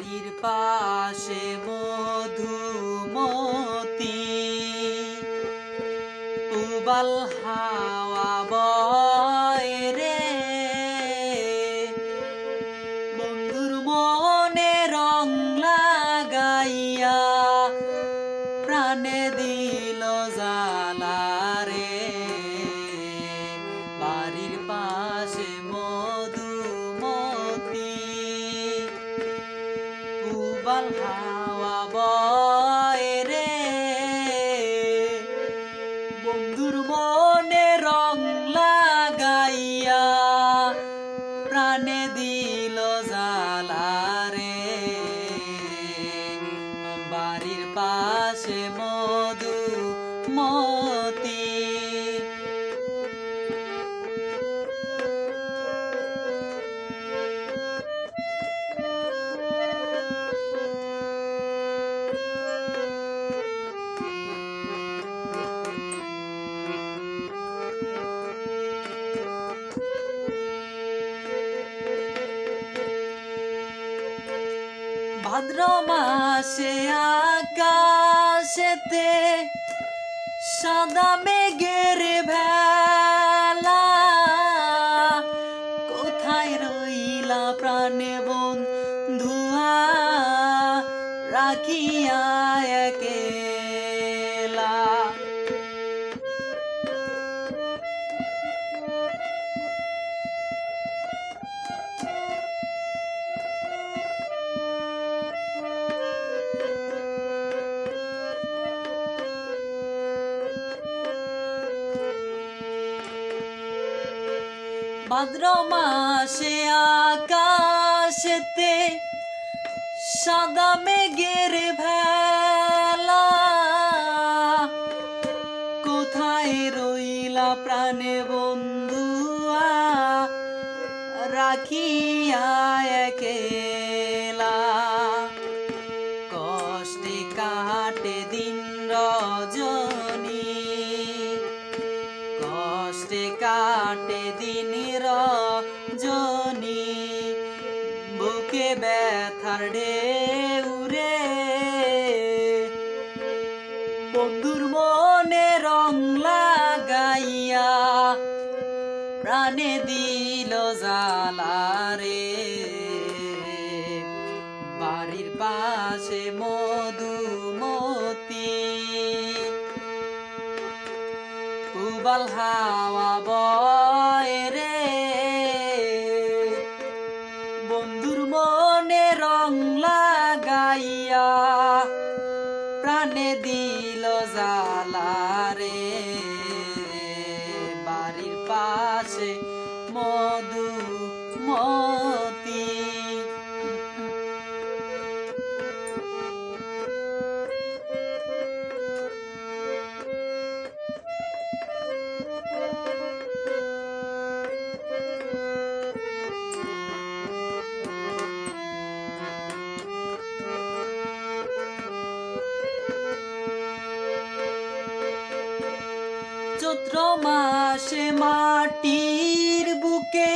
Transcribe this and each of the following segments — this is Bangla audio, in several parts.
বাড়ির পাশে মধুমতি উবাল হাওয়া বয় রে বন্ধুর মনে রং লাগাইয়া প্রাণে দিল জ্বালা রে বাড়ির পাশে মধুমতি উবাল হাওয়া বয় রে বন্ধুর মনে রং লাগাইয়া প্রাণে দিল জ্বালা রে বাড়ির পাশে মধুমতি ভাদ্র মাসে আকাশেতে সাদা মেঘের ভেলা কোথায় রইলা প্রাণে বন্ধুয়া রাখিয়া একেলা ভাদ্র মাসে আকাশেতে সাদা মেঘের ভেলা কোথায় রইলা প্রাণে বন্ধুয়া রাখিয়া একেলা কষ্টে কাটে দিন রজনী কষ্টে কাটে দিন রজনী বুকে ব্যথার ঢেউ রে বন্ধুর মনে রং লাগাইয়া প্রাণে দিল জ্বালা রে বাড়ির পাশে মধুমতি উবাল হাওয়া বয় রে বন্ধুর মনে রং লাগাইয়া প্রাণে দিল জ্বালা রে বাড়ির পাশে মধুমতি চৈত্র মাসে মাটির বুকে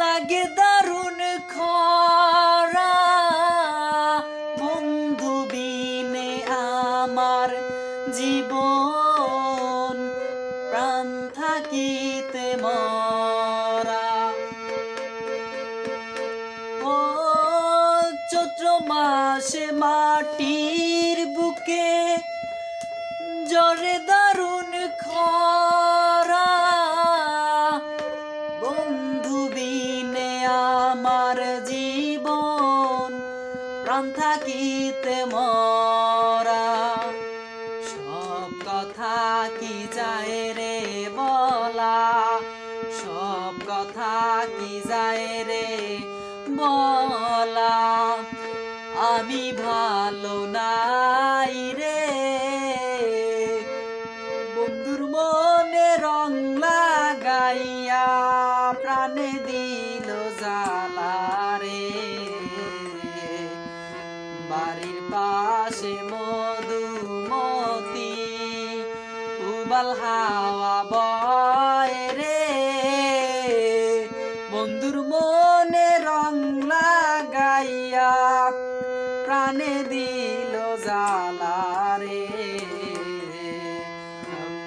লাগে দারুণ খরা বন্ধু বিনে আমার জীবন প্রাণ থাকিতে মরা ও চৈত্র মাসে মাটির বুকে জরে দারুণ খরা বন্ধু বিনে আমার জীবন প্রাণ থাকিতে মরা সব কথা কি যায় রে বলা সব কথা কি যায় রে বলা আমি ভালো নাই রে বন্ধুর মনে রং লাগাইয়া প্রাণে দিল জ্বালা রে বাড়ির পাশে মধুমতি উবাল হাওয়া বয় রে বন্ধুর মনে রং লাগাইয়া রে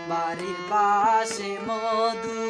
বাড়ির পাশে মধু